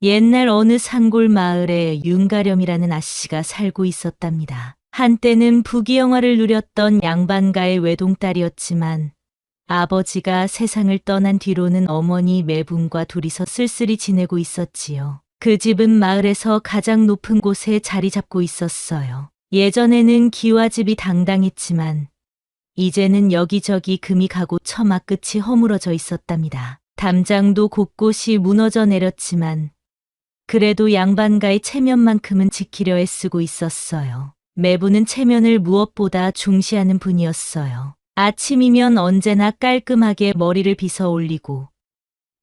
옛날 어느 산골 마을에 윤가렴이라는 아씨가 살고 있었답니다. 한때는 부귀영화를 누렸던 양반가의 외동딸이었지만 아버지가 세상을 떠난 뒤로는 어머니 매분과 둘이서 쓸쓸히 지내고 있었지요. 그 집은 마을에서 가장 높은 곳에 자리 잡고 있었어요. 예전에는 기와집이 당당했지만 이제는 여기저기 금이 가고 처마 끝이 허물어져 있었답니다. 담장도 곳곳이 무너져 내렸지만 그래도 양반가의 체면만큼은 지키려 애쓰고 있었어요. 매부는 체면을 무엇보다 중시하는 분이었어요. 아침이면 언제나 깔끔하게 머리를 빗어 올리고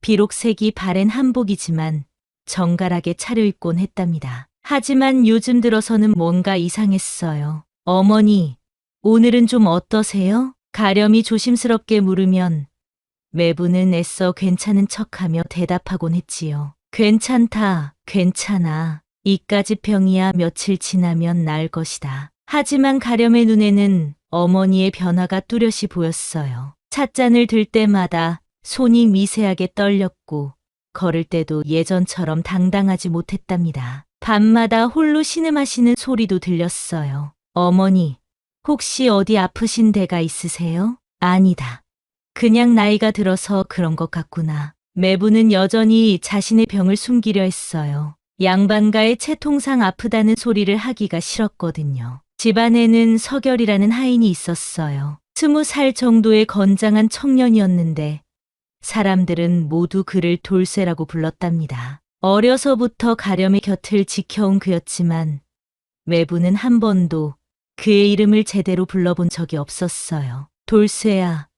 비록 색이 바랜 한복이지만 정갈하게 차려입곤 했답니다. 하지만 요즘 들어서는 뭔가 이상했어요. 어머니, 오늘은 좀 어떠세요? 가렴이 조심스럽게 물으면 매부는 애써 괜찮은 척하며 대답하곤 했지요. 괜찮다, 괜찮아. 이까지 평이야 며칠 지나면 나을 것이다. 하지만 가렴의 눈에는 어머니의 변화가 뚜렷이 보였어요. 찻잔을 들 때마다 손이 미세하게 떨렸고 걸을 때도 예전처럼 당당하지 못했답니다. 밤마다 홀로 신음하시는 소리도 들렸어요. 어머니, 혹시 어디 아프신 데가 있으세요? 아니다. 그냥 나이가 들어서 그런 것 같구나. 매부는 여전히 자신의 병을 숨기려 했어요. 양반가의 채통상 아프다는 소리를 하기가 싫었거든요. 집안에는 서결이라는 하인이 있었어요. 20살 정도의 건장한 청년이었는데 사람들은 모두 그를 돌쇠라고 불렀답니다. 어려서부터 가렴의 곁을 지켜온 그였지만 매부는 한 번도 그의 이름을 제대로 불러본 적이 없었어요. 돌쇠야,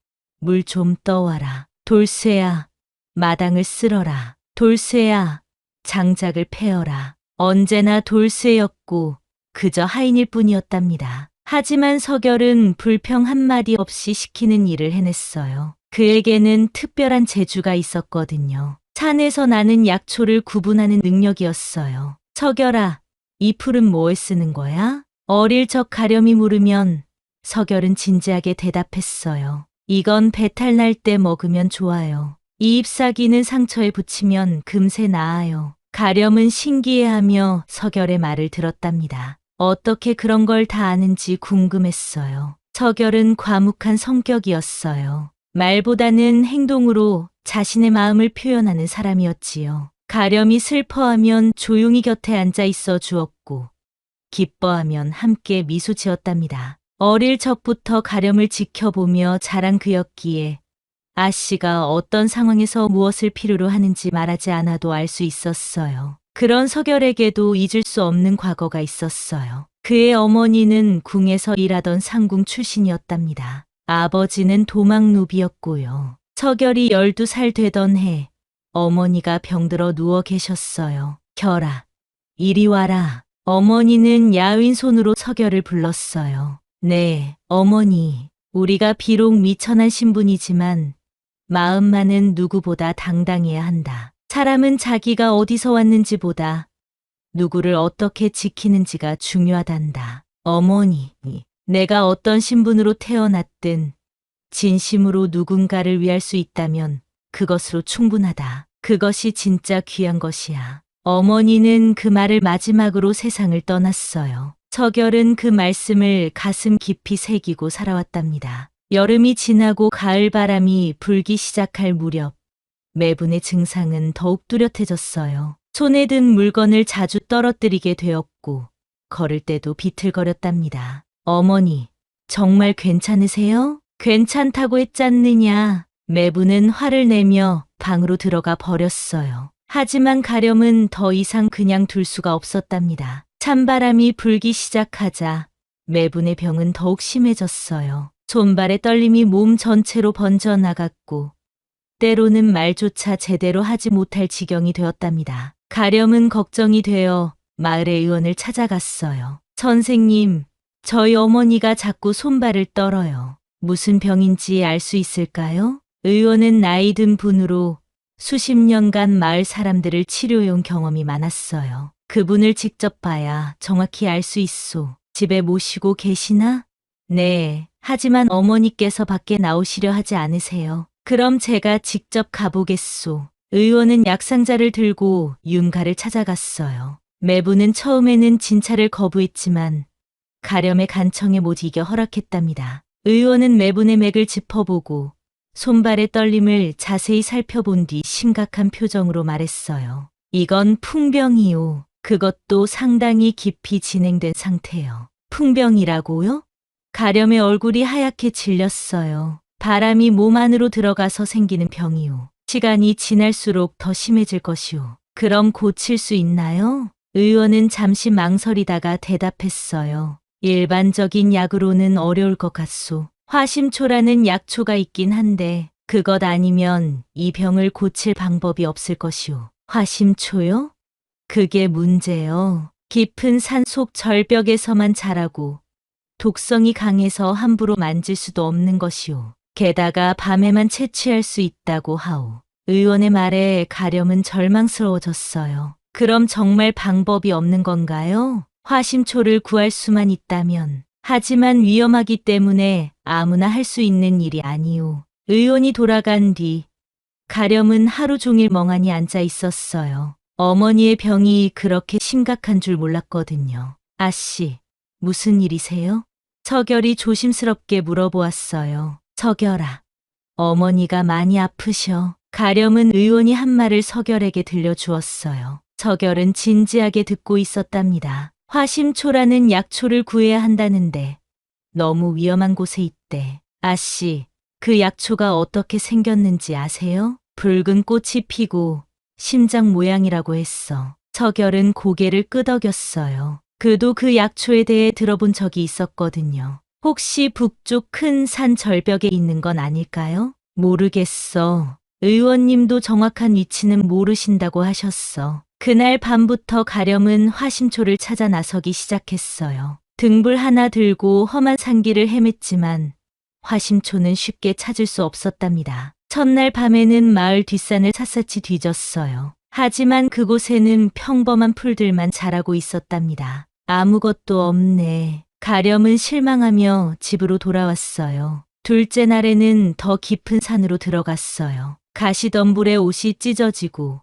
물 좀 떠와라. 돌쇠야, 마당을 쓸어라. 돌쇠야, 장작을 패어라. 언제나 돌쇠였고 그저 하인일 뿐이었답니다. 하지만 서결은 불평 한마디 없이 시키는 일을 해냈어요. 그에게는 특별한 재주가 있었거든요. 산에서 나는 약초를 구분하는 능력이었어요. 서결아, 이 풀은 뭐에 쓰는 거야? 어릴 적 가렴이 물으면 서결은 진지하게 대답했어요. 이건 배탈 날 때 먹으면 좋아요. 이 잎사귀는 상처에 붙이면 금세 나아요. 가렴은 신기해하며 서결의 말을 들었답니다. 어떻게 그런 걸 다 아는지 궁금했어요. 서결은 과묵한 성격이었어요. 말보다는 행동으로 자신의 마음을 표현하는 사람이었지요. 가렴이 슬퍼하면 조용히 곁에 앉아 있어 주었고 기뻐하면 함께 미소 지었답니다. 어릴 적부터 가렴을 지켜보며 자란 그였기에 아씨가 어떤 상황에서 무엇을 필요로 하는지 말하지 않아도 알 수 있었어요. 그런 서결에게도 잊을 수 없는 과거가 있었어요. 그의 어머니는 궁에서 일하던 상궁 출신이었답니다. 아버지는 도망노비였고요. 서결이 12살 되던 해 어머니가 병들어 누워 계셨어요. 결아, 이리 와라. 어머니는 야윈 손으로 서결을 불렀어요. 네, 어머니. 우리가 비록 미천한 신분이지만 마음만은 누구보다 당당해야 한다. 사람은 자기가 어디서 왔는지보다 누구를 어떻게 지키는지가 중요하단다. 어머니, 내가 어떤 신분으로 태어났든 진심으로 누군가를 위할 수 있다면 그것으로 충분하다. 그것이 진짜 귀한 것이야. 어머니는 그 말을 마지막으로 세상을 떠났어요. 서결은 그 말씀을 가슴 깊이 새기고 살아왔답니다. 여름이 지나고 가을 바람이 불기 시작할 무렵 매분의 증상은 더욱 뚜렷해졌어요. 손에 든 물건을 자주 떨어뜨리게 되었고 걸을 때도 비틀거렸답니다. 어머니, 정말 괜찮으세요? 괜찮다고 했잖느냐. 매분은 화를 내며 방으로 들어가 버렸어요. 하지만 가렴은 더 이상 그냥 둘 수가 없었답니다. 찬바람이 불기 시작하자 매분의 병은 더욱 심해졌어요. 손발의 떨림이 몸 전체로 번져나갔고 때로는 말조차 제대로 하지 못할 지경이 되었답니다. 가렴은 걱정이 되어 마을의 의원을 찾아갔어요. 선생님, 저희 어머니가 자꾸 손발을 떨어요. 무슨 병인지 알 수 있을까요? 의원은 나이 든 분으로 수십 년간 마을 사람들을 치료해온 경험이 많았어요. 그분을 직접 봐야 정확히 알 수 있소. 집에 모시고 계시나? 네, 하지만 어머니께서 밖에 나오시려 하지 않으세요. 그럼 제가 직접 가보겠소. 의원은 약상자를 들고 윤가를 찾아갔어요. 매부는 처음에는 진찰을 거부했지만 가렴의 간청에 못 이겨 허락했답니다. 의원은 매분의 맥을 짚어보고 손발의 떨림을 자세히 살펴본 뒤 심각한 표정으로 말했어요. 이건 풍병이요. 그것도 상당히 깊이 진행된 상태요. 풍병이라고요? 가렴의 얼굴이 하얗게 질렸어요. 바람이 몸 안으로 들어가서 생기는 병이요. 시간이 지날수록 더 심해질 것이요. 그럼 고칠 수 있나요? 의원은 잠시 망설이다가 대답했어요. 일반적인 약으로는 어려울 것 같소. 화심초라는 약초가 있긴 한데 그것 아니면 이 병을 고칠 방법이 없을 것이오. 화심초요? 그게 문제요. 깊은 산속 절벽에서만 자라고 독성이 강해서 함부로 만질 수도 없는 것이오. 게다가 밤에만 채취할 수 있다고 하오. 의원의 말에 가렴은 절망스러워졌어요. 그럼 정말 방법이 없는 건가요? 화심초를 구할 수만 있다면. 하지만 위험하기 때문에 아무나 할 수 있는 일이 아니오. 의원이 돌아간 뒤 가렴은 하루 종일 멍하니 앉아 있었어요. 어머니의 병이 그렇게 심각한 줄 몰랐거든요. 아씨, 무슨 일이세요? 서결이 조심스럽게 물어보았어요. 서결아, 어머니가 많이 아프셔. 가렴은 의원이 한 말을 서결에게 들려주었어요. 서결은 진지하게 듣고 있었답니다. 화심초라는 약초를 구해야 한다는데 너무 위험한 곳에 있대. 아씨, 그 약초가 어떻게 생겼는지 아세요? 붉은 꽃이 피고 심장 모양이라고 했어. 서결은 고개를 끄덕였어요. 그도 그 약초에 대해 들어본 적이 있었거든요. 혹시 북쪽 큰 산 절벽에 있는 건 아닐까요? 모르겠어. 의원님도 정확한 위치는 모르신다고 하셨어. 그날 밤부터 가렴은 화심초를 찾아 나서기 시작했어요. 등불 하나 들고 험한 산길을 헤맸지만 화심초는 쉽게 찾을 수 없었답니다. 첫날 밤에는 마을 뒷산을 샅샅이 뒤졌어요. 하지만 그곳에는 평범한 풀들만 자라고 있었답니다. 아무것도 없네. 가렴은 실망하며 집으로 돌아왔어요. 둘째 날에는 더 깊은 산으로 들어갔어요. 가시덤불에 옷이 찢어지고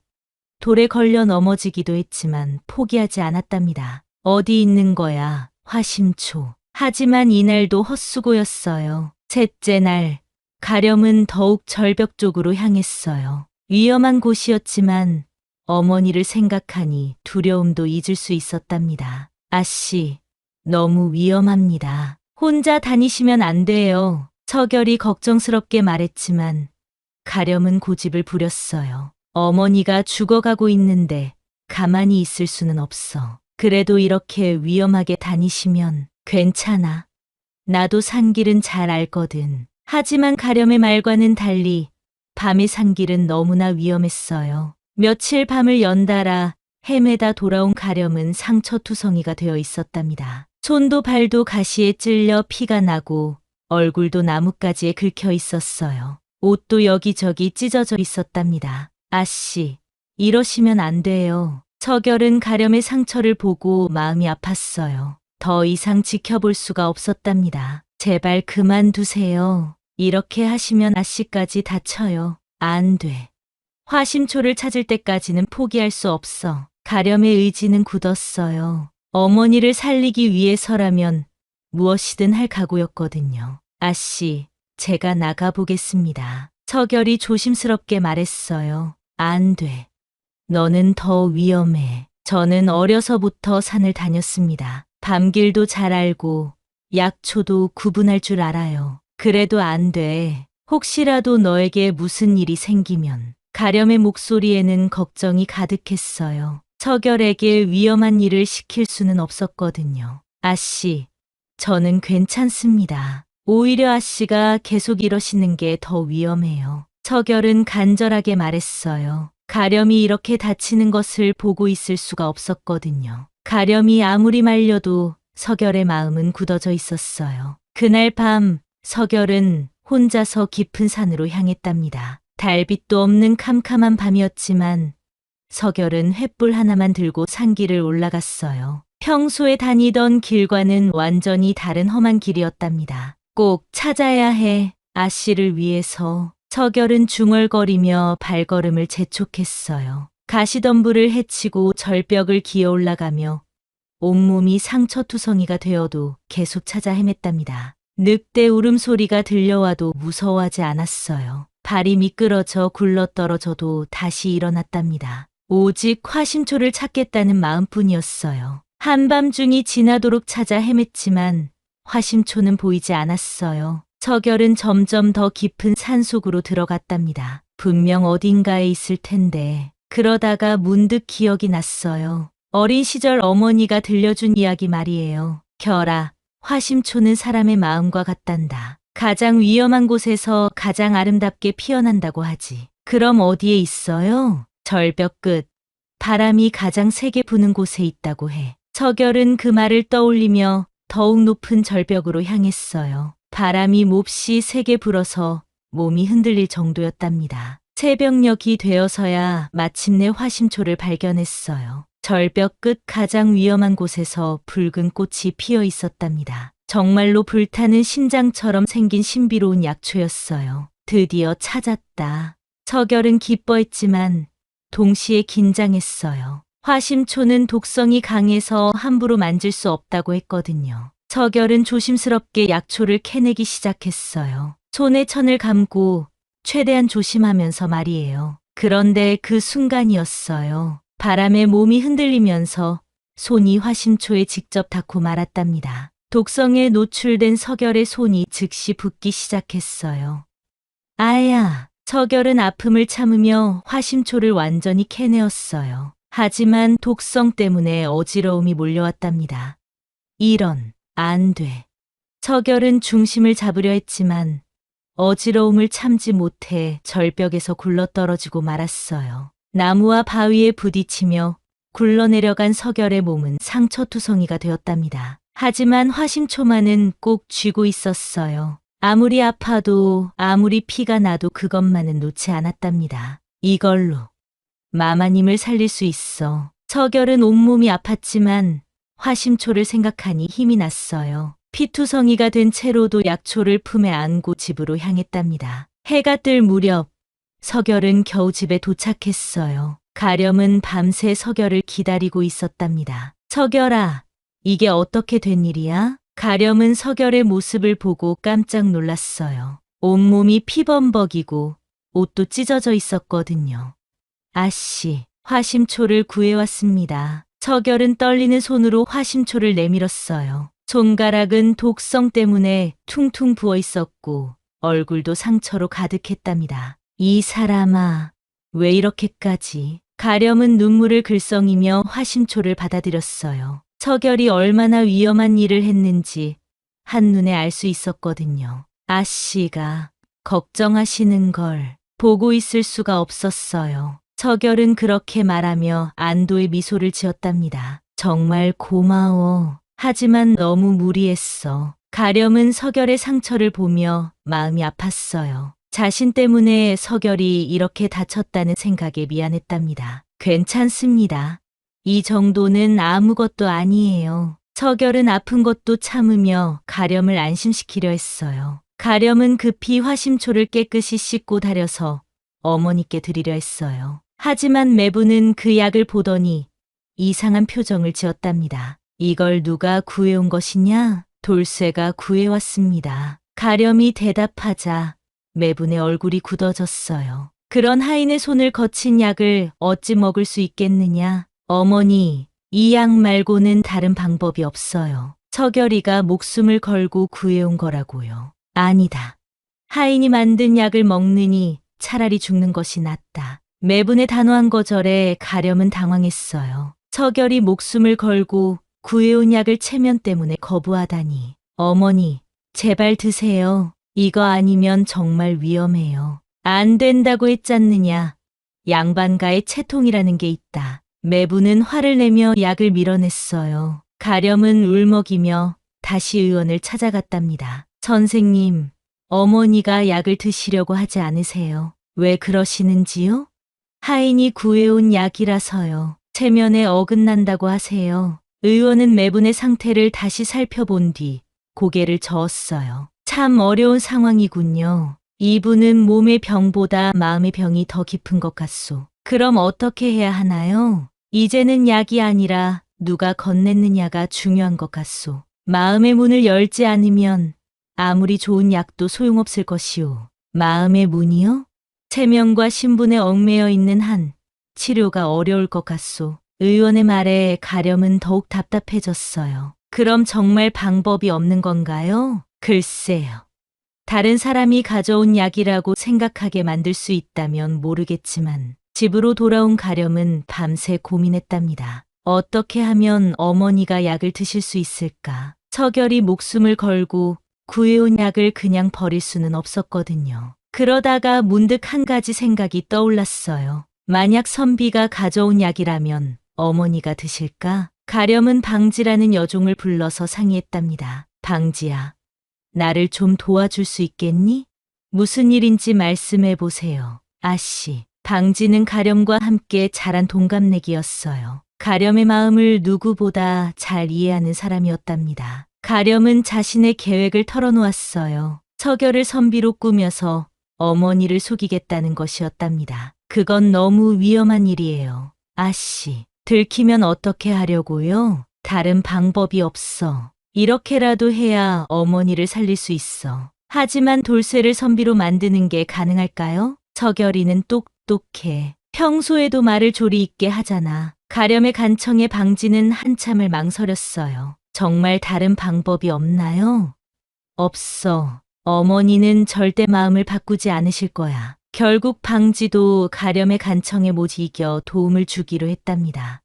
돌에 걸려 넘어지기도 했지만 포기하지 않았답니다. 어디 있는 거야, 화심초. 하지만 이날도 헛수고였어요. 셋째 날, 가렴은 더욱 절벽 쪽으로 향했어요. 위험한 곳이었지만 어머니를 생각하니 두려움도 잊을 수 있었답니다. 아씨, 너무 위험합니다. 혼자 다니시면 안 돼요. 서결이 걱정스럽게 말했지만 가렴은 고집을 부렸어요. 어머니가 죽어가고 있는데 가만히 있을 수는 없어. 그래도 이렇게 위험하게 다니시면 괜찮아. 나도 산길은 잘 알거든. 하지만 가렴의 말과는 달리 밤의 산길은 너무나 위험했어요. 며칠 밤을 연달아 헤매다 돌아온 가렴은 상처투성이가 되어 있었답니다. 손도 발도 가시에 찔려 피가 나고 얼굴도 나뭇가지에 긁혀 있었어요. 옷도 여기저기 찢어져 있었답니다. 아씨, 이러시면 안 돼요. 서결은 가렴의 상처를 보고 마음이 아팠어요. 더 이상 지켜볼 수가 없었답니다. 제발 그만두세요. 이렇게 하시면 아씨까지 다쳐요. 안 돼. 화심초를 찾을 때까지는 포기할 수 없어. 가렴의 의지는 굳었어요. 어머니를 살리기 위해서라면 무엇이든 할 각오였거든요. 아씨, 제가 나가보겠습니다. 서결이 조심스럽게 말했어요. 안 돼. 너는 더 위험해. 저는 어려서부터 산을 다녔습니다. 밤길도 잘 알고 약초도 구분할 줄 알아요. 그래도 안 돼. 혹시라도 너에게 무슨 일이 생기면. 가렴의 목소리에는 걱정이 가득했어요. 서결에게 위험한 일을 시킬 수는 없었거든요. 아씨, 저는 괜찮습니다. 오히려 아씨가 계속 이러시는 게 더 위험해요. 서결은 간절하게 말했어요. 가렴이 이렇게 다치는 것을 보고 있을 수가 없었거든요. 가렴이 아무리 말려도 서결의 마음은 굳어져 있었어요. 그날 밤 서결은 혼자서 깊은 산으로 향했답니다. 달빛도 없는 캄캄한 밤이었지만 서결은 횃불 하나만 들고 산길을 올라갔어요. 평소에 다니던 길과는 완전히 다른 험한 길이었답니다. 꼭 찾아야 해. 아씨를 위해서. 서결은 중얼거리며 발걸음을 재촉했어요. 가시덤불을 헤치고 절벽을 기어 올라가며 온몸이 상처투성이가 되어도 계속 찾아 헤맸답니다. 늑대 울음소리가 들려와도 무서워하지 않았어요. 발이 미끄러져 굴러떨어져도 다시 일어났답니다. 오직 화심초를 찾겠다는 마음뿐이었어요. 한밤중이 지나도록 찾아 헤맸지만 화심초는 보이지 않았어요. 서결은 점점 더 깊은 산속으로 들어갔답니다. 분명 어딘가에 있을 텐데. 그러다가 문득 기억이 났어요. 어린 시절 어머니가 들려준 이야기 말이에요. 결아, 화심초는 사람의 마음과 같단다. 가장 위험한 곳에서 가장 아름답게 피어난다고 하지. 그럼 어디에 있어요? 절벽 끝. 바람이 가장 세게 부는 곳에 있다고 해. 서결은 그 말을 떠올리며 더욱 높은 절벽으로 향했어요. 바람이 몹시 세게 불어서 몸이 흔들릴 정도였답니다. 새벽녘이 되어서야 마침내 화심초를 발견했어요. 절벽 끝 가장 위험한 곳에서 붉은 꽃이 피어 있었답니다. 정말로 불타는 심장처럼 생긴 신비로운 약초였어요. 드디어 찾았다. 서결은 기뻐했지만 동시에 긴장했어요. 화심초는 독성이 강해서 함부로 만질 수 없다고 했거든요. 서결은 조심스럽게 약초를 캐내기 시작했어요. 손에 천을 감고 최대한 조심하면서 말이에요. 그런데 그 순간이었어요. 바람에 몸이 흔들리면서 손이 화심초에 직접 닿고 말았답니다. 독성에 노출된 서결의 손이 즉시 붓기 시작했어요. 아야! 서결은 아픔을 참으며 화심초를 완전히 캐내었어요. 하지만 독성 때문에 어지러움이 몰려왔답니다. 이런, 안 돼. 서결은 중심을 잡으려 했지만 어지러움을 참지 못해 절벽에서 굴러떨어지고 말았어요. 나무와 바위에 부딪히며 굴러내려간 서결의 몸은 상처투성이가 되었답니다. 하지만 화심초만은 꼭 쥐고 있었어요. 아무리 아파도 아무리 피가 나도 그것만은 놓지 않았답니다. 이걸로 마마님을 살릴 수 있어. 서결은 온몸이 아팠지만 화심초를 생각하니 힘이 났어요. 피투성이가 된 채로도 약초를 품에 안고 집으로 향했답니다. 해가 뜰 무렵 서결은 겨우 집에 도착했어요. 가렴은 밤새 서결을 기다리고 있었답니다. 서결아, 이게 어떻게 된 일이야? 가렴은 서결의 모습을 보고 깜짝 놀랐어요. 온몸이 피범벅이고 옷도 찢어져 있었거든요. 아씨, 화심초를 구해왔습니다. 서결은 떨리는 손으로 화심초를 내밀었어요. 손가락은 독성 때문에 퉁퉁 부어 있었고 얼굴도 상처로 가득했답니다. 이 사람아, 왜 이렇게까지? 가렴은 눈물을 글썽이며 화심초를 받아들였어요. 서결이 얼마나 위험한 일을 했는지 한눈에 알 수 있었거든요. 아씨가 걱정하시는 걸 보고 있을 수가 없었어요. 서결은 그렇게 말하며 안도의 미소를 지었답니다. 정말 고마워. 하지만 너무 무리했어. 가렴은 서결의 상처를 보며 마음이 아팠어요. 자신 때문에 서결이 이렇게 다쳤다는 생각에 미안했답니다. 괜찮습니다. 이 정도는 아무것도 아니에요. 서결은 아픈 것도 참으며 가렴을 안심시키려 했어요. 가렴은 급히 화심초를 깨끗이 씻고 다려서 어머니께 드리려 했어요. 하지만 매부는 그 약을 보더니 이상한 표정을 지었답니다. 이걸 누가 구해온 것이냐? 돌쇠가 구해왔습니다. 가렴이 대답하자 매분의 얼굴이 굳어졌어요. 그런 하인의 손을 거친 약을 어찌 먹을 수 있겠느냐? 어머니, 이 약 말고는 다른 방법이 없어요. 서결이가 목숨을 걸고 구해온 거라고요. 아니다. 하인이 만든 약을 먹느니 차라리 죽는 것이 낫다. 매분의 단호한 거절에 가렴은 당황했어요. 서결이 목숨을 걸고 구해온 약을 체면 때문에 거부하다니. 어머니, 제발 드세요. 이거 아니면 정말 위험해요. 안 된다고 했잖느냐. 양반가의 채통이라는 게 있다. 매부는 화를 내며 약을 밀어냈어요. 가렴은 울먹이며 다시 의원을 찾아갔답니다. 선생님, 어머니가 약을 드시려고 하지 않으세요. 왜 그러시는지요? 하인이 구해온 약이라서요. 체면에 어긋난다고 하세요. 의원은 매분의 상태를 다시 살펴본 뒤 고개를 저었어요. 참 어려운 상황이군요. 이분은 몸의 병보다 마음의 병이 더 깊은 것 같소. 그럼 어떻게 해야 하나요? 이제는 약이 아니라 누가 건넸느냐가 중요한 것 같소. 마음의 문을 열지 않으면 아무리 좋은 약도 소용없을 것이오. 마음의 문이요? 체면과 신분에 얽매여 있는 한 치료가 어려울 것 같소. 의원의 말에 가렴은 더욱 답답해졌어요. 그럼 정말 방법이 없는 건가요? 글쎄요. 다른 사람이 가져온 약이라고 생각하게 만들 수 있다면 모르겠지만 집으로 돌아온 가렴은 밤새 고민했답니다. 어떻게 하면 어머니가 약을 드실 수 있을까? 서결이 목숨을 걸고 구해온 약을 그냥 버릴 수는 없었거든요. 그러다가 문득 한 가지 생각이 떠올랐어요. 만약 선비가 가져온 약이라면 어머니가 드실까? 가렴은 방지라는 여종을 불러서 상의했답니다. 방지야, 나를 좀 도와줄 수 있겠니? 무슨 일인지 말씀해 보세요. 아씨, 방지는 가렴과 함께 자란 동갑내기였어요. 가렴의 마음을 누구보다 잘 이해하는 사람이었답니다. 가렴은 자신의 계획을 털어놓았어요. 서결을 선비로 꾸며서 어머니를 속이겠다는 것이었답니다. 그건 너무 위험한 일이에요. 아씨, 들키면 어떻게 하려고요? 다른 방법이 없어. 이렇게라도 해야 어머니를 살릴 수 있어. 하지만 돌쇠를 선비로 만드는 게 가능할까요? 서결이는 똑똑해. 평소에도 말을 조리 있게 하잖아. 가렴의 간청에 방지는 한참을 망설였어요. 정말 다른 방법이 없나요? 없어. 어머니는 절대 마음을 바꾸지 않으실 거야. 결국 방지도 가렴의 간청에 못 이겨 도움을 주기로 했답니다.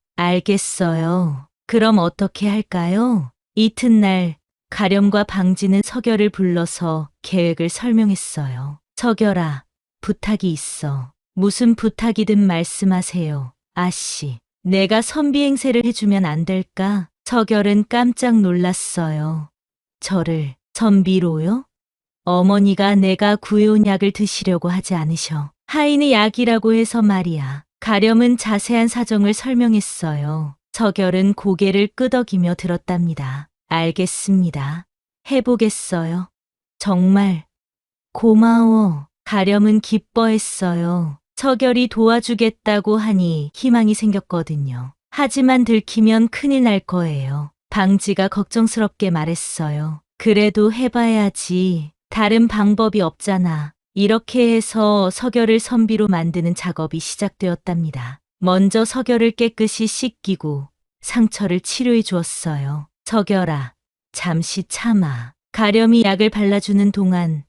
알겠어요. 그럼 어떻게 할까요? 이튿날 가렴과 방지는 서결을 불러서 계획을 설명했어요. 서결아, 부탁이 있어. 무슨 부탁이든 말씀하세요. 아씨, 내가 선비 행세를 해주면 안 될까? 서결은 깜짝 놀랐어요. 저를 선비로요? 어머니가 내가 구해온 약을 드시려고 하지 않으셔. 하인의 약이라고 해서 말이야. 가렴은 자세한 사정을 설명했어요. 서결은 고개를 끄덕이며 들었답니다. 알겠습니다. 해보겠어요. 정말 고마워. 가렴은 기뻐했어요. 서결이 도와주겠다고 하니 희망이 생겼거든요. 하지만 들키면 큰일 날 거예요. 방지가 걱정스럽게 말했어요. 그래도 해봐야지. 다른 방법이 없잖아. 이렇게 해서 서결을 선비로 만드는 작업이 시작되었답니다. 먼저 서결을 깨끗이 씻기고 상처를 치료해 주었어요. 서결아, 잠시 참아. 가렴이 약을 발라주는 동안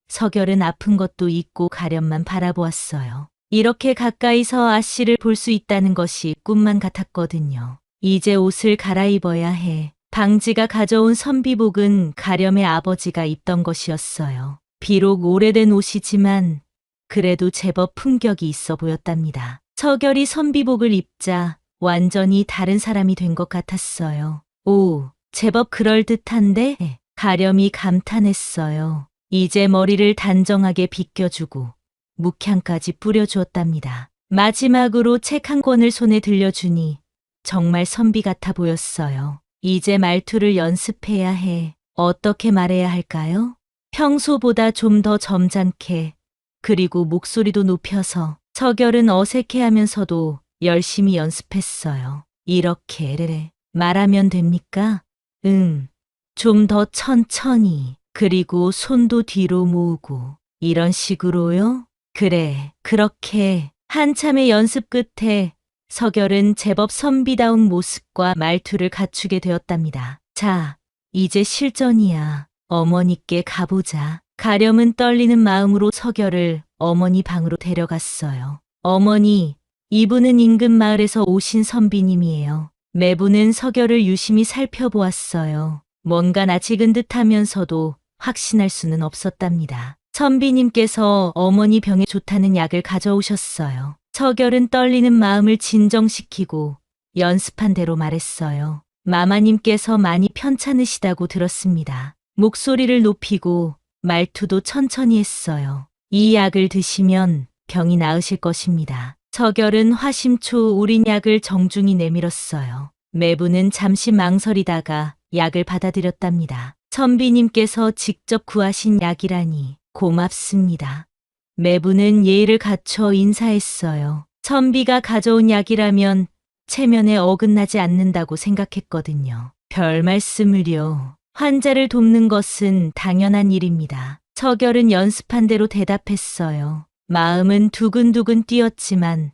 서결은 아픈 것도 잊고 가렴만 바라보았어요. 이렇게 가까이서 아씨를 볼 수 있다는 것이 꿈만 같았거든요. 이제 옷을 갈아입어야 해. 방지가 가져온 선비복은 가렴의 아버지가 입던 것이었어요. 비록 오래된 옷이지만 그래도 제법 품격이 있어 보였답니다. 서결이 선비복을 입자 완전히 다른 사람이 된 것 같았어요. 오, 제법 그럴듯한데? 가렴이 감탄했어요. 이제 머리를 단정하게 빗겨주고 묵향까지 뿌려주었답니다. 마지막으로 책 한 권을 손에 들려주니 정말 선비 같아 보였어요. 이제 말투를 연습해야 해. 어떻게 말해야 할까요? 평소보다 좀 더 점잖게, 그리고 목소리도 높여서. 서결은 어색해하면서도 열심히 연습했어요. 이렇게 말하면 됩니까? 응. 좀 더 천천히. 그리고 손도 뒤로 모으고. 이런 식으로요? 그래, 그렇게. 한참의 연습 끝에 서결은 제법 선비다운 모습과 말투를 갖추게 되었답니다. 자, 이제 실전이야. 어머니께 가보자. 가렴은 떨리는 마음으로 서결을 어머니 방으로 데려갔어요. 어머니, 이분은 인근 마을에서 오신 선비님이에요. 매부는 서결을 유심히 살펴보았어요. 뭔가 낯익은 듯하면서도 확신할 수는 없었답니다. 선비님께서 어머니 병에 좋다는 약을 가져오셨어요. 서결은 떨리는 마음을 진정시키고 연습한 대로 말했어요. 마마님께서 많이 편찮으시다고 들었습니다. 목소리를 높이고 말투도 천천히 했어요. 이 약을 드시면 병이 나으실 것입니다. 서결은 화심초 우린 약을 정중히 내밀었어요. 매부는 잠시 망설이다가 약을 받아들였답니다. 선비님께서 직접 구하신 약이라니 고맙습니다. 매부는 예의를 갖춰 인사했어요. 선비가 가져온 약이라면 체면에 어긋나지 않는다고 생각했거든요. 별 말씀을요. 환자를 돕는 것은 당연한 일입니다. 서결은 연습한 대로 대답했어요. 마음은 두근두근 뛰었지만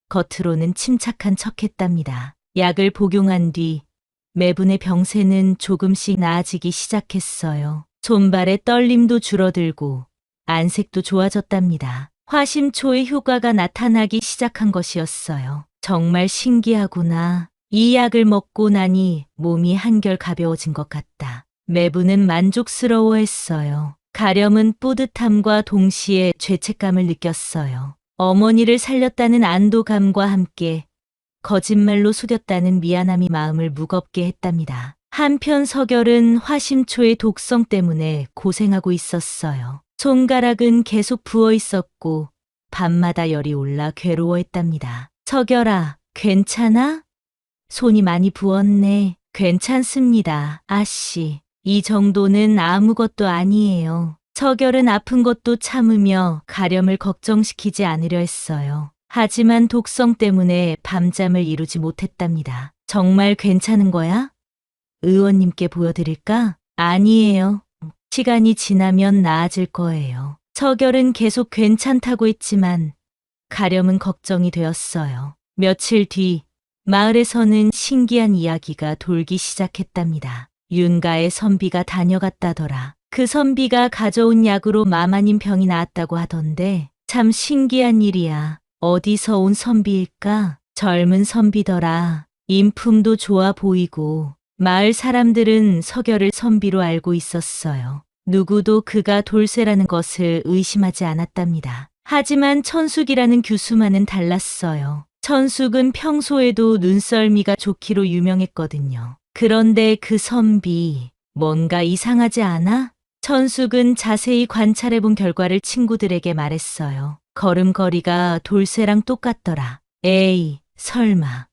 겉으로는 침착한 척했답니다. 약을 복용한 뒤 매분의 병세는 조금씩 나아지기 시작했어요. 손발의 떨림도 줄어들고 안색도 좋아졌답니다. 화심초의 효과가 나타나기 시작한 것이었어요. 정말 신기하구나. 이 약을 먹고 나니 몸이 한결 가벼워진 것 같다. 매부는 만족스러워했어요. 가렴은 뿌듯함과 동시에 죄책감을 느꼈어요. 어머니를 살렸다는 안도감과 함께 거짓말로 속였다는 미안함이 마음을 무겁게 했답니다. 한편 서결은 화심초의 독성 때문에 고생하고 있었어요. 손가락은 계속 부어 있었고 밤마다 열이 올라 괴로워했답니다. 서결아, 괜찮아? 손이 많이 부었네. 괜찮습니다, 아씨. 이 정도는 아무것도 아니에요. 서결은 아픈 것도 참으며 가렴을 걱정시키지 않으려 했어요. 하지만 독성 때문에 밤잠을 이루지 못했답니다. 정말 괜찮은 거야? 의원님께 보여드릴까? 아니에요. 시간이 지나면 나아질 거예요. 서결은 계속 괜찮다고 했지만 가렴은 걱정이 되었어요. 며칠 뒤 마을에서는 신기한 이야기가 돌기 시작했답니다. 윤가에 선비가 다녀갔다더라. 그 선비가 가져온 약으로 마마님 병이 나았다고 하던데 참 신기한 일이야. 어디서 온 선비일까? 젊은 선비더라. 인품도 좋아 보이고 마을 사람들은 서결을 선비로 알고 있었어요. 누구도 그가 돌쇠라는 것을 의심하지 않았답니다. 하지만 천숙이라는 규수만은 달랐어요. 천숙은 평소에도 눈썰미가 좋기로 유명했거든요. 그런데 그 선비, 뭔가 이상하지 않아? 천숙은 자세히 관찰해본 결과를 친구들에게 말했어요. 걸음걸이가 돌쇠랑 똑같더라. 에이, 설마.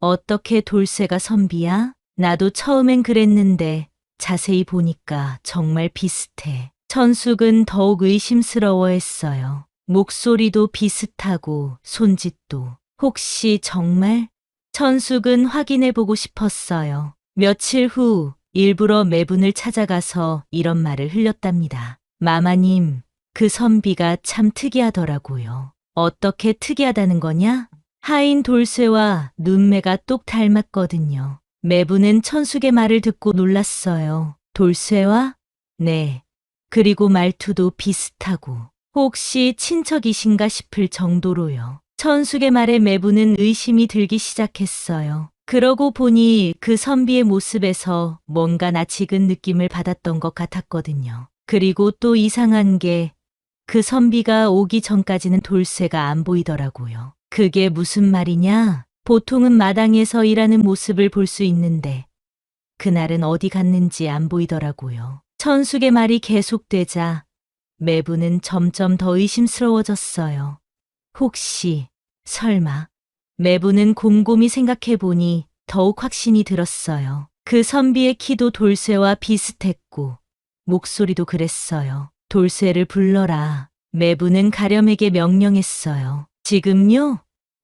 어떻게 돌쇠가 선비야? 나도 처음엔 그랬는데 자세히 보니까 정말 비슷해. 천숙은 더욱 의심스러워했어요. 목소리도 비슷하고 손짓도. 혹시 정말? 천숙은 확인해보고 싶었어요. 며칠 후 일부러 매분을 찾아가서 이런 말을 흘렸답니다. 마마님, 그 선비가 참 특이하더라고요. 어떻게 특이하다는 거냐? 하인 돌쇠와 눈매가 똑 닮았거든요. 매분은 천숙의 말을 듣고 놀랐어요. 돌쇠와? 네. 그리고 말투도 비슷하고 혹시 친척이신가 싶을 정도로요. 천숙의 말에 매분은 의심이 들기 시작했어요. 그러고 보니 그 선비의 모습에서 뭔가 낯익은 느낌을 받았던 것 같았거든요. 그리고 또 이상한 게 그 선비가 오기 전까지는 돌쇠가 안 보이더라고요. 그게 무슨 말이냐? 보통은 마당에서 일하는 모습을 볼 수 있는데 그날은 어디 갔는지 안 보이더라고요. 천숙의 말이 계속되자 매부는 점점 더 의심스러워졌어요. 혹시, 설마. 매부는 곰곰이 생각해보니 더욱 확신이 들었어요. 그 선비의 키도 돌쇠와 비슷했고 목소리도 그랬어요. 돌쇠를 불러라. 매부는 가렴에게 명령했어요. 지금요?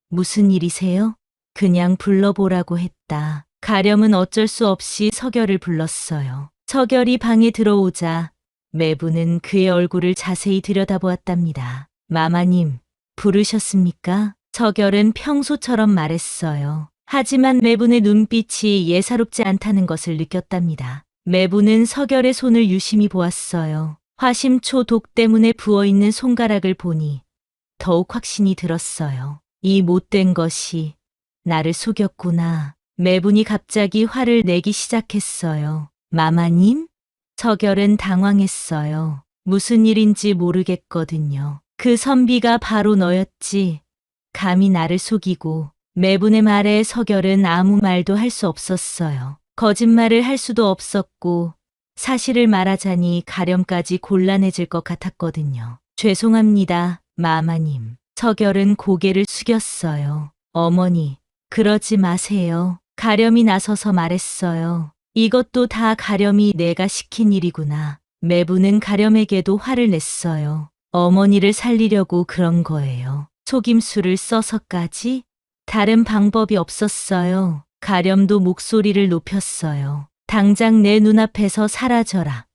무슨 일이세요? 그냥 불러보라고 했다. 가렴은 어쩔 수 없이 서결을 불렀어요. 서결이 방에 들어오자 매부는 그의 얼굴을 자세히 들여다보았답니다. 마마님, 부르셨습니까? 서결은 평소처럼 말했어요. 하지만 매분의 눈빛이 예사롭지 않다는 것을 느꼈답니다. 매분은 서결의 손을 유심히 보았어요. 화심초 독 때문에 부어있는 손가락을 보니 더욱 확신이 들었어요. 이 못된 것이 나를 속였구나. 매분이 갑자기 화를 내기 시작했어요. 마마님? 서결은 당황했어요. 무슨 일인지 모르겠거든요. 그 선비가 바로 너였지. 감히 나를 속이고. 매분의 말에 서결은 아무 말도 할 수 없었어요. 거짓말을 할 수도 없었고 사실을 말하자니 가렴까지 곤란해질 것 같았거든요. 죄송합니다, 마마님. 서결은 고개를 숙였어요. 어머니, 그러지 마세요. 가렴이 나서서 말했어요. 이것도 다 가렴이 내가 시킨 일이구나. 매부는 가렴에게도 화를 냈어요. 어머니를 살리려고 그런 거예요. 속임수를 써서까지? 다른 방법이 없었어요. 가렴도 목소리를 높였어요. 당장 내 눈앞에서 사라져라.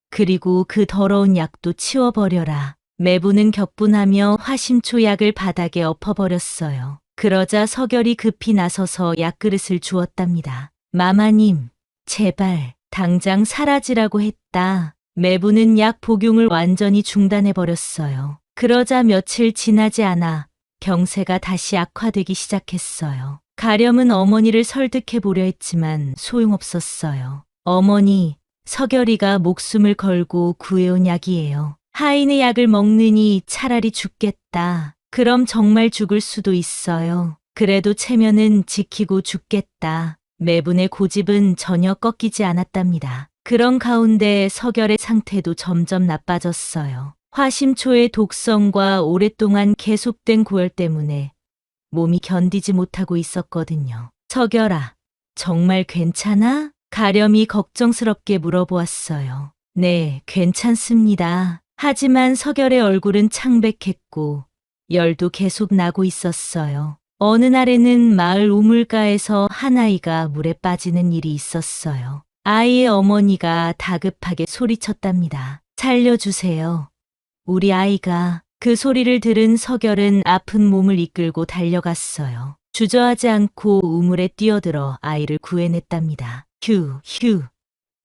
그리고 그 더러운 약도 치워버려라. 매부는 격분하며 화심초약을 바닥에 엎어버렸어요. 그러자 서결이 급히 나서서 약그릇을 주었답니다. 마마님, 제발 당장 사라지라고 했다. 매부는 약 복용을 완전히 중단해버렸어요. 그러자 며칠 지나지 않아 병세가 다시 악화되기 시작했어요. 가렴은 어머니를 설득해보려 했지만 소용없었어요. 어머니, 서결이가 목숨을 걸고 구해온 약이에요. 하인의 약을 먹느니 차라리 죽겠다. 그럼 정말 죽을 수도 있어요. 그래도 체면은 지키고 죽겠다. 매분의 고집은 전혀 꺾이지 않았답니다. 그런 가운데 서결의 상태도 점점 나빠졌어요. 화심초의 독성과 오랫동안 계속된 고열 때문에 몸이 견디지 못하고 있었거든요. 서결아, 정말 괜찮아? 가렴이 걱정스럽게 물어보았어요. 네, 괜찮습니다. 하지만 서결의 얼굴은 창백했고 열도 계속 나고 있었어요. 어느 날에는 마을 우물가에서 한 아이가 물에 빠지는 일이 있었어요. 아이의 어머니가 다급하게 소리쳤답니다. 살려주세요. 우리 아이가. 그 소리를 들은 서결은 아픈 몸을 이끌고 달려갔어요. 주저하지 않고 우물에 뛰어들어 아이를 구해냈답니다. 휴.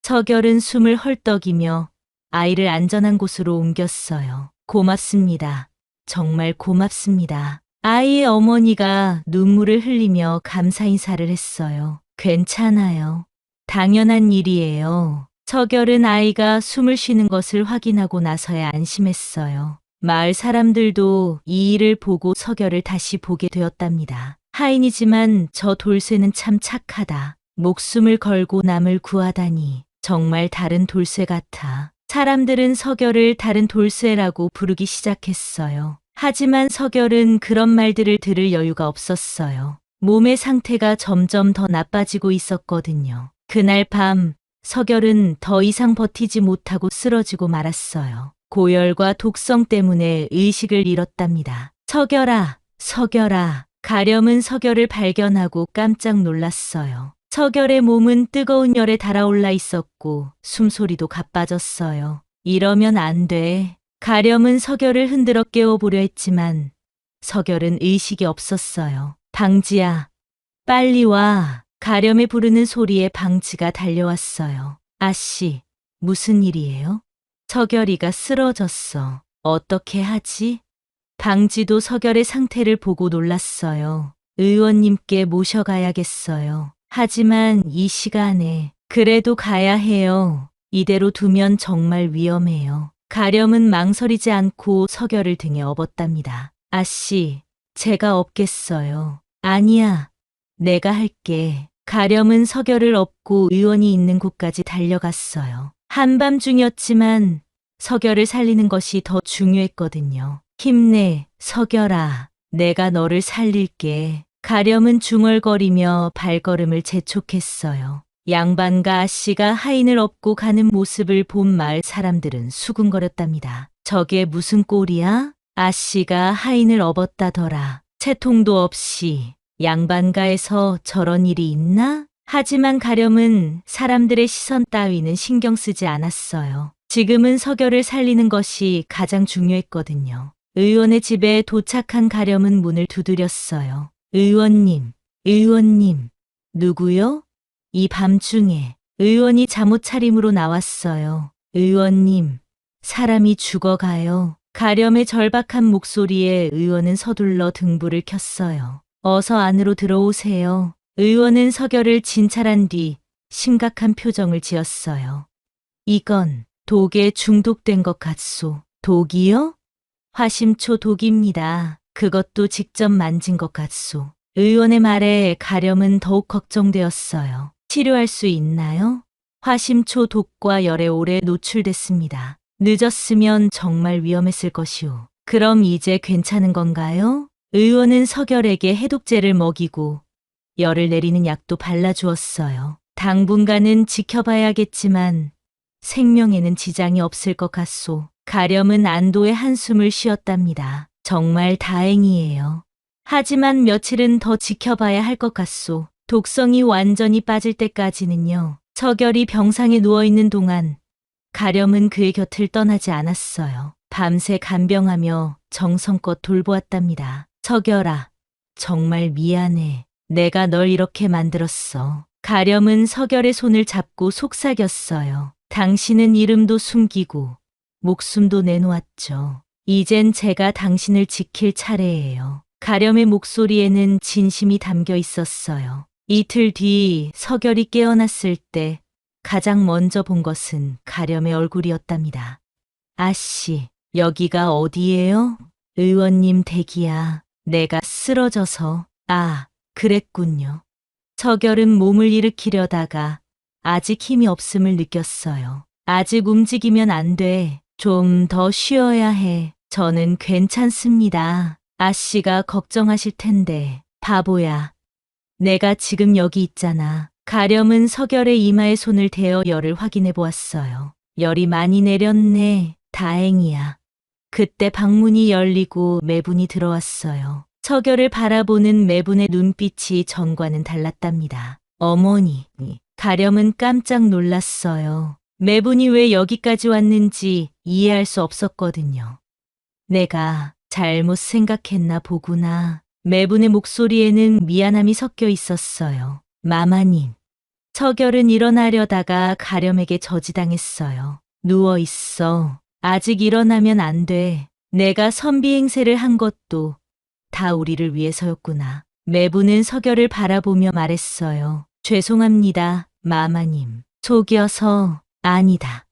서결은 숨을 헐떡이며 아이를 안전한 곳으로 옮겼어요. 고맙습니다. 정말 고맙습니다. 아이의 어머니가 눈물을 흘리며 감사 인사를 했어요. 괜찮아요. 당연한 일이에요. 서결은 아이가 숨을 쉬는 것을 확인하고 나서야 안심했어요. 마을 사람들도 이 일을 보고 서결을 다시 보게 되었답니다. 하인이지만 저 돌쇠는 참 착하다. 목숨을 걸고 남을 구하다니 정말 다른 돌쇠 같아. 사람들은 서결을 다른 돌쇠라고 부르기 시작했어요. 하지만 서결은 그런 말들을 들을 여유가 없었어요. 몸의 상태가 점점 더 나빠지고 있었거든요. 그날 밤 서결은 더 이상 버티지 못하고 쓰러지고 말았어요. 고열과 독성 때문에 의식을 잃었답니다. 서결아. 가렴은 서결을 발견하고 깜짝 놀랐어요. 서결의 몸은 뜨거운 열에 달아올라 있었고 숨소리도 가빠졌어요. 이러면 안 돼. 가렴은 서결을 흔들어 깨워보려 했지만 서결은 의식이 없었어요. 방지야, 빨리 와. 가렴의 부르는 소리에 방지가 달려왔어요. 아씨, 무슨 일이에요? 서결이가 쓰러졌어. 어떻게 하지? 방지도 서결의 상태를 보고 놀랐어요. 의원님께 모셔가야겠어요. 하지만 이 시간에 그래도 가야 해요. 이대로 두면 정말 위험해요. 가렴은 망설이지 않고 서결을 등에 업었답니다. 아씨, 제가 업겠어요. 아니야, 내가 할게. 가렴은 서결을 업고 의원이 있는 곳까지 달려갔어요. 한밤중이었지만 서결을 살리는 것이 더 중요했거든요. 힘내, 서결아. 내가 너를 살릴게. 가렴은 중얼거리며 발걸음을 재촉했어요. 양반과 아씨가 하인을 업고 가는 모습을 본 마을 사람들은 수군거렸답니다. 저게 무슨 꼴이야? 아씨가 하인을 업었다더라. 채통도 없이 양반가에서 저런 일이 있나? 하지만 가렴은 사람들의 시선 따위는 신경 쓰지 않았어요. 지금은 서결을 살리는 것이 가장 중요했거든요. 의원의 집에 도착한 가렴은 문을 두드렸어요. 의원님. 누구요? 이 밤중에 의원이 잠옷 차림으로 나왔어요. 의원님, 사람이 죽어가요. 가렴의 절박한 목소리에 의원은 서둘러 등불을 켰어요. 어서 안으로 들어오세요. 의원은 서결을 진찰한 뒤 심각한 표정을 지었어요. 이건 독에 중독된 것 같소. 독이요? 화심초 독입니다. 그것도 직접 만진 것 같소. 의원의 말에 가렴은 더욱 걱정되었어요. 치료할 수 있나요? 화심초 독과 열에 오래 노출됐습니다. 늦었으면 정말 위험했을 것이오. 그럼 이제 괜찮은 건가요? 의원은 서결에게 해독제를 먹이고 열을 내리는 약도 발라주었어요. 당분간은 지켜봐야겠지만 생명에는 지장이 없을 것 같소. 가렴은 안도의 한숨을 쉬었답니다. 정말 다행이에요. 하지만 며칠은 더 지켜봐야 할 것 같소. 독성이 완전히 빠질 때까지는요. 서결이 병상에 누워있는 동안 가렴은 그의 곁을 떠나지 않았어요. 밤새 간병하며 정성껏 돌보았답니다. 서결아, 정말 미안해. 내가 널 이렇게 만들었어. 가렴은 서결의 손을 잡고 속삭였어요. 당신은 이름도 숨기고 목숨도 내놓았죠. 이젠 제가 당신을 지킬 차례예요. 가렴의 목소리에는 진심이 담겨 있었어요. 이틀 뒤 서결이 깨어났을 때 가장 먼저 본 것은 가렴의 얼굴이었답니다. 아씨, 여기가 어디예요? 의원님 댁이야. 내가 쓰러져서. 아, 그랬군요. 서결은 몸을 일으키려다가 아직 힘이 없음을 느꼈어요. 아직 움직이면 안 돼. 좀 더 쉬어야 해. 저는 괜찮습니다. 아씨가 걱정하실 텐데. 바보야. 내가 지금 여기 있잖아. 가렴은 서결의 이마에 손을 대어 열을 확인해 보았어요. 열이 많이 내렸네. 다행이야. 그때 방문이 열리고 매분이 들어왔어요. 서결을 바라보는 매분의 눈빛이 전과는 달랐답니다. 어머니. 가렴은 깜짝 놀랐어요. 매분이 왜 여기까지 왔는지 이해할 수 없었거든요. 내가 잘못 생각했나 보구나. 매분의 목소리에는 미안함이 섞여 있었어요. 마마님. 서결은 일어나려다가 가렴에게 저지당했어요. 누워 있어. 아직 일어나면 안 돼. 내가 선비 행세를 한 것도 다 우리를 위해서였구나. 매분은 서결을 바라보며 말했어요. 죄송합니다, 마마님. 속여서. 아니다.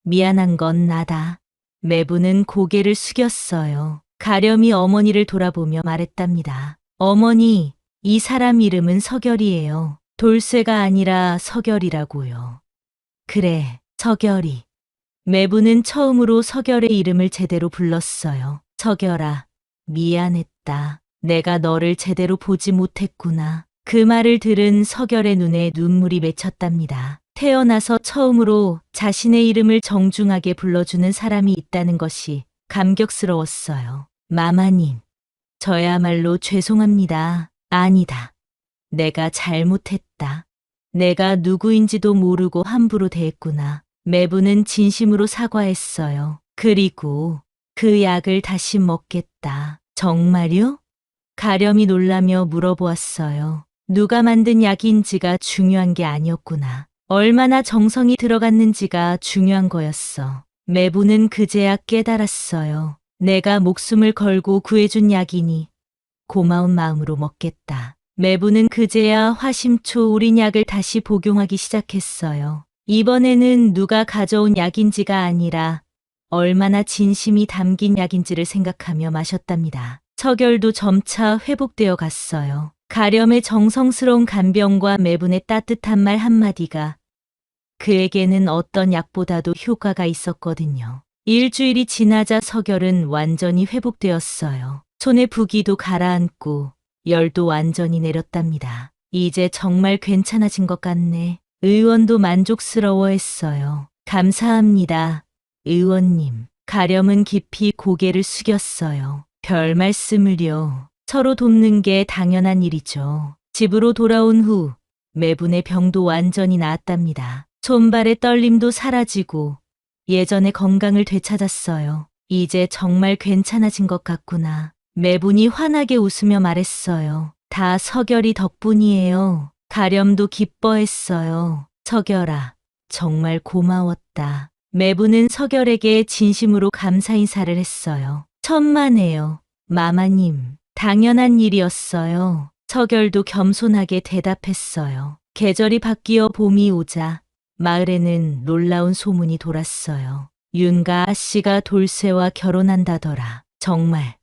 미안한 건 나다. 매분은 고개를 숙였어요. 가렴이 어머니를 돌아보며 말했답니다. 어머니, 이 사람 이름은 서결이에요. 돌쇠가 아니라 서결이라고요. 그래, 서결이. 매분은 처음으로 서결의 이름을 제대로 불렀어요. 서결아, 미안했다. 내가 너를 제대로 보지 못했구나. 그 말을 들은 서결의 눈에 눈물이 맺혔답니다. 태어나서 처음으로 자신의 이름을 정중하게 불러주는 사람이 있다는 것이 감격스러웠어요. 마마님, 저야말로 죄송합니다. 아니다. 내가 잘못했다. 내가 누구인지도 모르고 함부로 대했구나. 매분은 진심으로 사과했어요. 그리고 그 약을 다시 먹겠다. 정말요? 가렴이 놀라며 물어보았어요. 누가 만든 약인지가 중요한 게 아니었구나. 얼마나 정성이 들어갔는지가 중요한 거였어. 매분은 그제야 깨달았어요. 내가 목숨을 걸고 구해준 약이니 고마운 마음으로 먹겠다. 매분은 그제야 화심초 우린 약을 다시 복용하기 시작했어요. 이번에는 누가 가져온 약인지가 아니라 얼마나 진심이 담긴 약인지를 생각하며 마셨답니다. 서결도 점차 회복되어 갔어요. 가렴의 정성스러운 간병과 매분의 따뜻한 말 한마디가 그에게는 어떤 약보다도 효과가 있었거든요. 일주일이 지나자 서결은 완전히 회복되었어요. 손의 부기도 가라앉고 열도 완전히 내렸답니다. 이제 정말 괜찮아진 것 같네. 의원도 만족스러워했어요. 감사합니다, 의원님. 가렴은 깊이 고개를 숙였어요. 별 말씀을요. 서로 돕는 게 당연한 일이죠. 집으로 돌아온 후 매분의 병도 완전히 나았답니다. 손발의 떨림도 사라지고 예전의 건강을 되찾았어요. 이제 정말 괜찮아진 것 같구나. 매분이 환하게 웃으며 말했어요. 다 서결이 덕분이에요. 가렴도 기뻐했어요. 서결아, 정말 고마웠다. 매분은 서결에게 진심으로 감사 인사를 했어요. 천만에요, 마마님. 당연한 일이었어요. 서결도 겸손하게 대답했어요. 계절이 바뀌어 봄이 오자 마을에는 놀라운 소문이 돌았어요. 윤가 아씨가 돌쇠와 결혼한다더라. 정말.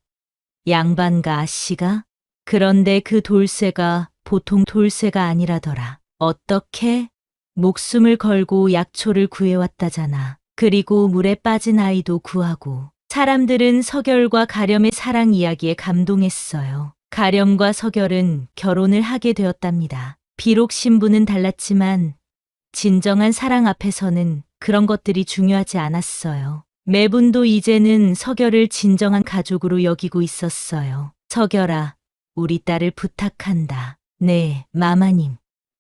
양반가 아씨가? 그런데 그 돌쇠가 보통 돌쇠가 아니라더라. 어떻게? 목숨을 걸고 약초를 구해왔다잖아. 그리고 물에 빠진 아이도 구하고. 사람들은 서결과 가렴의 사랑 이야기에 감동했어요. 가렴과 서결은 결혼을 하게 되었답니다. 비록 신분은 달랐지만 진정한 사랑 앞에서는 그런 것들이 중요하지 않았어요. 매분도 이제는 서결을 진정한 가족으로 여기고 있었어요. 서결아, 우리 딸을 부탁한다. 네, 마마님.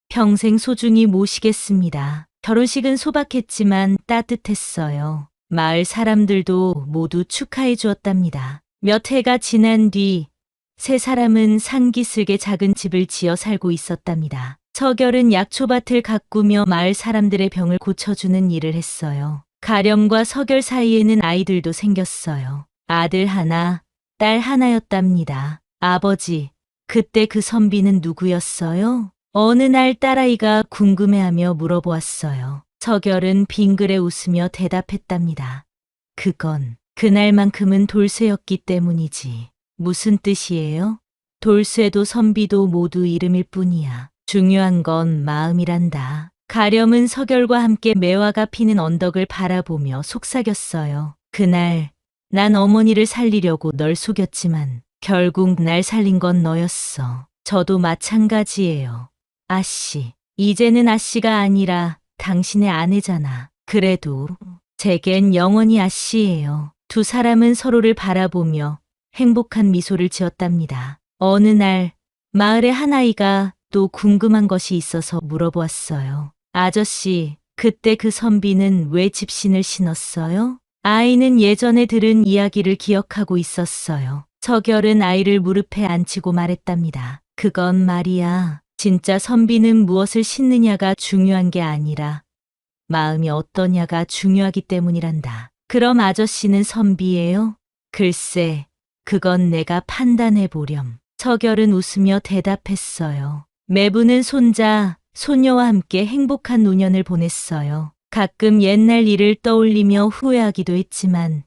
평생 소중히 모시겠습니다. 결혼식은 소박했지만 따뜻했어요. 마을 사람들도 모두 축하해 주었답니다. 몇 해가 지난 뒤 세 사람은 산기슭에 작은 집을 지어 살고 있었답니다. 서결은 약초밭을 가꾸며 마을 사람들의 병을 고쳐주는 일을 했어요. 가렴과 서결 사이에는 아이들도 생겼어요. 아들 하나, 딸 하나였답니다. 아버지, 그때 그 선비는 누구였어요? 어느 날 딸아이가 궁금해하며 물어보았어요. 서결은 빙그레 웃으며 대답했답니다. 그건 그날만큼은 돌쇠였기 때문이지. 무슨 뜻이에요? 돌쇠도 선비도 모두 이름일 뿐이야. 중요한 건 마음이란다. 가렴은 서결과 함께 매화가 피는 언덕을 바라보며 속삭였어요. 그날 난 어머니를 살리려고 널 속였지만 결국 날 살린 건 너였어. 저도 마찬가지예요. 아씨, 이제는 아씨가 아니라 당신의 아내잖아. 그래도 제겐 영원히 아씨예요. 두 사람은 서로를 바라보며 행복한 미소를 지었답니다. 어느 날 마을의 한 아이가 또 궁금한 것이 있어서 물어보았어요. 아저씨, 그때 그 선비는 왜 집신을 신었어요? 아이는 예전에 들은 이야기를 기억하고 있었어요. 서결은 아이를 무릎에 앉히고 말했답니다. 그건 말이야. 진짜 선비는 무엇을 신느냐가 중요한 게 아니라 마음이 어떠냐가 중요하기 때문이란다. 그럼 아저씨는 선비예요? 글쎄, 그건 내가 판단해 보렴. 서결은 웃으며 대답했어요. 매부는 손자, 소녀와 함께 행복한 노년을 보냈어요. 가끔 옛날 일을 떠올리며 후회하기도 했지만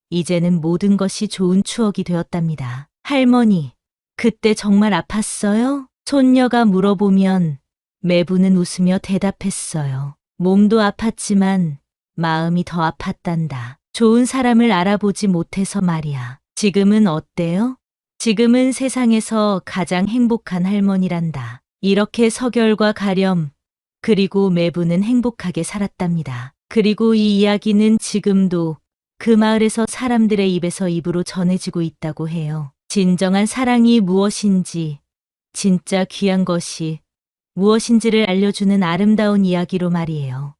이제는 모든 것이 좋은 추억이 되었답니다. 할머니, 그때 정말 아팠어요? 손녀가 물어보면 매부는 웃으며 대답했어요. 몸도 아팠지만 마음이 더 아팠단다. 좋은 사람을 알아보지 못해서 말이야. 지금은 어때요? 지금은 세상에서 가장 행복한 할머니란다. 이렇게 서결과 가렴, 그리고 매부는 행복하게 살았답니다. 그리고 이 이야기는 지금도 그 마을에서 사람들의 입에서 입으로 전해지고 있다고 해요. 진정한 사랑이 무엇인지, 진짜 귀한 것이 무엇인지를 알려주는 아름다운 이야기로 말이에요.